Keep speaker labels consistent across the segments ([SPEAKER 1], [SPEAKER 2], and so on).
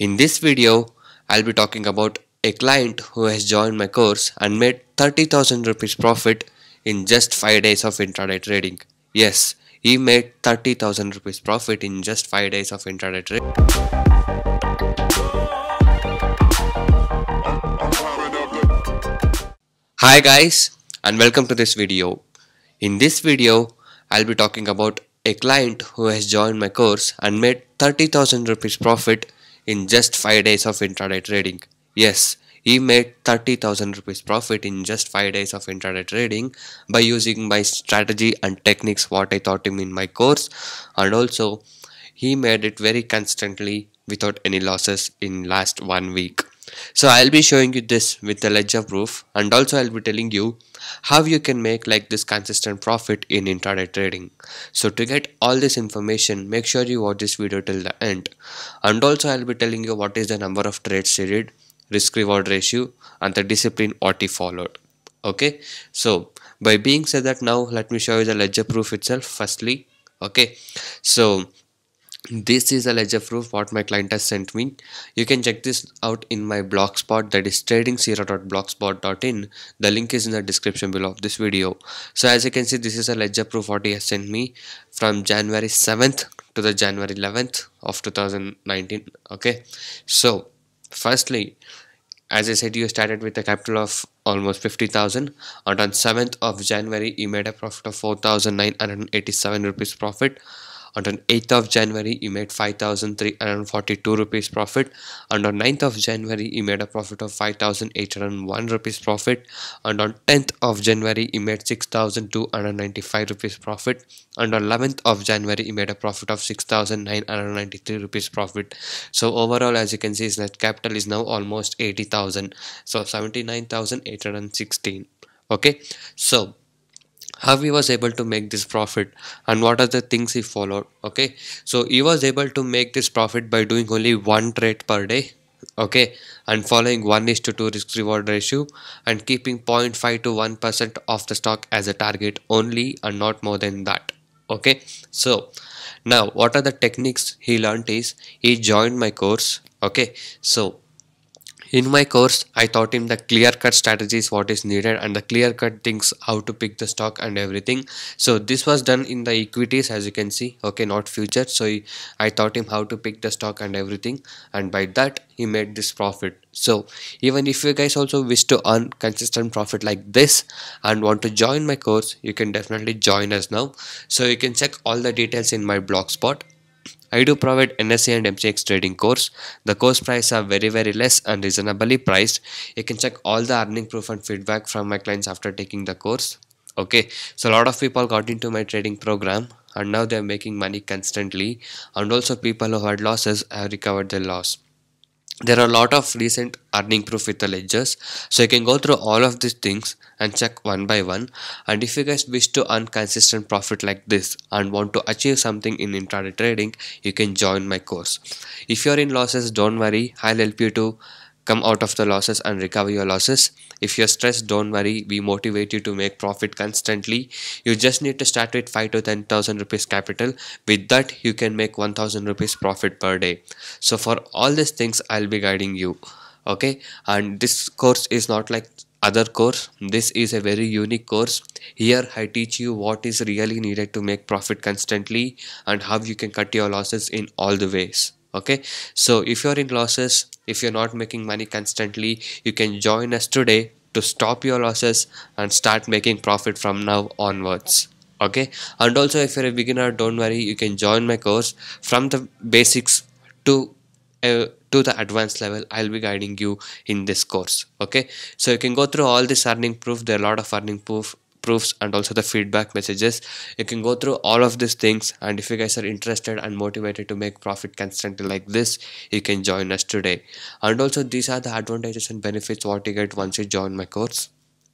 [SPEAKER 1] In this video, I'll be talking about a client who has joined my course and made 30,000 rupees profit in just 5 days of intraday trading. Yes, he made 30,000 rupees profit in just 5 days of intraday trading. Hi guys, and welcome to this video. In this video, I'll be talking about a client who has joined my course and made 30,000 rupees profit in just 5 days of intraday trading. Yes, he made 30,000 rupees profit in just 5 days of intraday trading by using my strategy and techniques what I taught him in my course, and also he made it very constantly without any losses in last 1 week. So I'll be showing you this with the ledger proof, and also I'll be telling you how you can make like this consistent profit in intraday trading. So to get all this information, make sure you watch this video till the end. And also I'll be telling you what is the number of trades he did, risk reward ratio, and the discipline what he followed. Okay, so by being said that, now let me show you the ledger proof itself firstly. Okay, so this is a ledger proof what my client has sent me. You can check this out in my blogspot, that is trading0.blogspot.in. The link is in the description below of this video. So as you can see, this is a ledger proof what he has sent me from January 7th to the January 11th of 2019. Okay, so firstly, as I said, you started with a capital of almost 50,000, and on 7th of January you made a profit of 4,987 rupees profit, and on 8th of January you made 5,342 rupees profit, and on 9th of January you made a profit of 5,801 rupees profit, and on 10th of January you made 6,295 rupees profit, and on 11th of January you made a profit of 6,993 rupees profit. So overall, as you can see, his net capital is now almost 80,000, so 79,816. Okay, so how he was able to make this profit and what are the things he followed. Okay, so he was able to make this profit by doing only one trade per day. Okay, and following 1:2 risk reward ratio and keeping 0.5 to 1% of the stock as a target only, and not more than that. Okay, so now what are the techniques he learned is he joined my course. Okay, so in my course, I taught him the clear-cut strategies what is needed and the clear-cut things how to pick the stock and everything. So this was done in the equities, as you can see. Okay, not futures. So I taught him how to pick the stock and everything, and by that he made this profit. So even if you guys also wish to earn consistent profit like this and want to join my course, you can definitely join us now. So you can check all the details in my blogspot. I do provide NSE and MCX trading course. The course price are very less and reasonably priced. You can check all the earning proof and feedback from my clients after taking the course. Okay, so a lot of people got into my trading program and now they're making money constantly, and also people who had losses have recovered their loss. There are a lot of recent earning proof with the ledgers, so you can go through all of these things and check one by one. And if you guys wish to earn consistent profit like this and want to achieve something in intraday trading, you can join my course. If you're in losses, don't worry, I'll help you to come out of the losses and recover your losses. If you're stressed, don't worry, we motivate you to make profit constantly. You just need to start with 5 to 10,000 rupees capital. With that you can make 1,000 rupees profit per day. So for all these things I'll be guiding you. Okay, and this course is not like other course. This is a very unique course. Here I teach you what is really needed to make profit constantly and how you can cut your losses in all the ways. Okay, so if you're in losses, if you're not making money constantly, you can join us today to stop your losses and start making profit from now onwards. Okay, and also if you're a beginner, don't worry, you can join my course from the basics to the advanced level. I'll be guiding you in this course. Okay, so you can go through all this earning proof. There are a lot of earning proofs and also the feedback messages. You can go through all of these things, and if you guys are interested and motivated to make profit constantly like this, you can join us today. And also these are the advantages and benefits what you get once you join my course.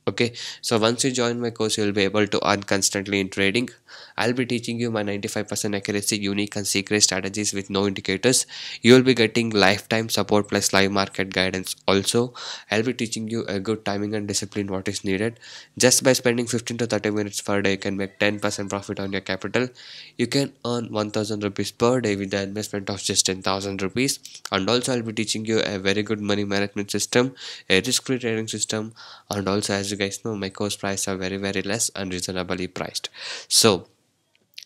[SPEAKER 1] Okay, so once you join my course, you'll be able to earn constantly in trading. I'll be teaching you my 95% accuracy, unique and secret strategies with no indicators. You'll be getting lifetime support plus live market guidance. Also, I'll be teaching you a good timing and discipline what is needed. Just by spending 15 to 30 minutes per day, you can make 10% profit on your capital. You can earn 1000 rupees per day with the investment of just 10,000 rupees. And also, I'll be teaching you a very good money management system, a risk-free trading system, and also, as you guys know, my course price are very less and reasonably priced. So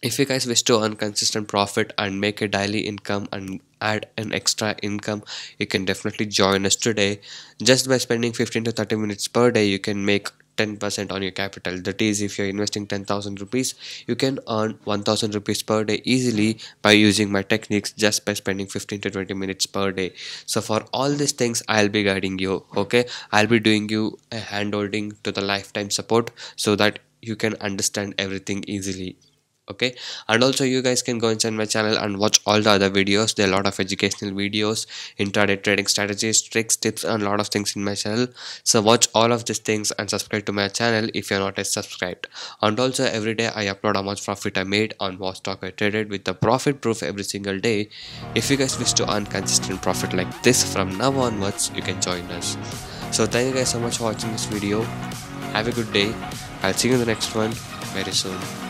[SPEAKER 1] if you guys wish to earn consistent profit and make a daily income and add an extra income, you can definitely join us today. Just by spending 15 to 30 minutes per day, you can make 10% on your capital. That is, if you're investing 10,000 rupees, you can earn 1000 rupees per day easily by using my techniques just by spending 15 to 20 minutes per day. So for all these things, I'll be guiding you. Okay, I'll be doing you a hand holding to the lifetime support so that you can understand everything easily. Okay, and also you guys can go inside my channel and watch all the other videos. There are a lot of educational videos, intraday trading strategies, tricks, tips, and a lot of things in my channel. So watch all of these things and subscribe to my channel if you're not yet subscribed. And also every day I upload how much profit I made on what stock I traded with the profit proof every single day. If you guys wish to earn consistent profit like this from now onwards, you can join us. So thank you guys so much for watching this video. Have a good day. I'll see you in the next one very soon.